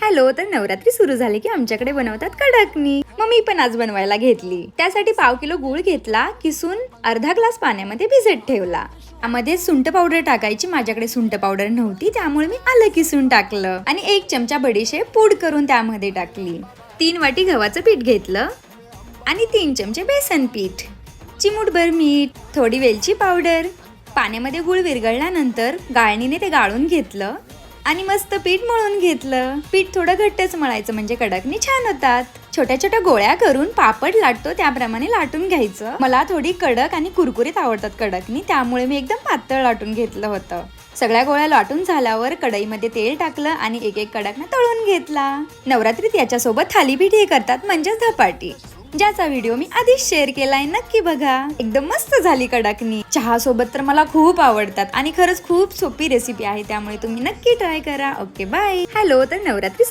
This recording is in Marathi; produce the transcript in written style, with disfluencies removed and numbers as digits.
हॅलो, तर नवरात्री सुरू झाली की आमच्याकडे बनवतात कडकनी. मग मी पण आज बनवायला घेतली. त्यासाठी पाव किलो गूळ घेतला, किसून अर्धा ग्लास पाण्यामध्ये भिजत ठेवला. त्यामध्ये सुंठ पावडर टाकायची. माझ्याकडे सुंठ पावडर नव्हती, त्यामुळे मी आलं किसून टाकलं आणि 1 चमचा बडीशेप पूड करून त्यामध्ये टाकली. 3 वाटी गव्हाचं पीठ घेतलं आणि 3 चमचे बेसन पीठ, चिमूटभर मीठ, थोडी वेलची पावडर. पाण्यामध्ये गूळ विरघळल्यानंतर गाळणीने ते गाळून घेतलं आणि मस्त पीठ मळून घेतलं. पीठ थोडं घट्टच मळायचं, म्हणजे कडकनी छान होतात. छोट्या छोट्या गोळ्या करून पापड लाटतो त्याप्रमाणे लाटून घ्यायचं. मला थोडी कडक आणि कुरकुरीत आवडतात कडकनी, त्यामुळे मी एकदम पातळ लाटून घेतलं होतं. सगळ्या गोळ्या लाटून झाल्यावर कढईमध्ये तेल टाकलं आणि एक एक कडकना तळून घेतला. नवरात्रीत याच्यासोबत थालीपीठ हे करतात, म्हणजेच धपाटी, ज्याचा व्हिडिओ मी आधीच शेअर केलाय, नक्की बघा. एकदम मस्त झाली कडकनी. चहा सोबत तर मला खूप आवडतात आणि खरंच खूप सोपी रेसिपी आहे, त्यामुळे तुम्ही नक्की ट्राय करा. Okay, bye. हॅलो, तर नवरात्री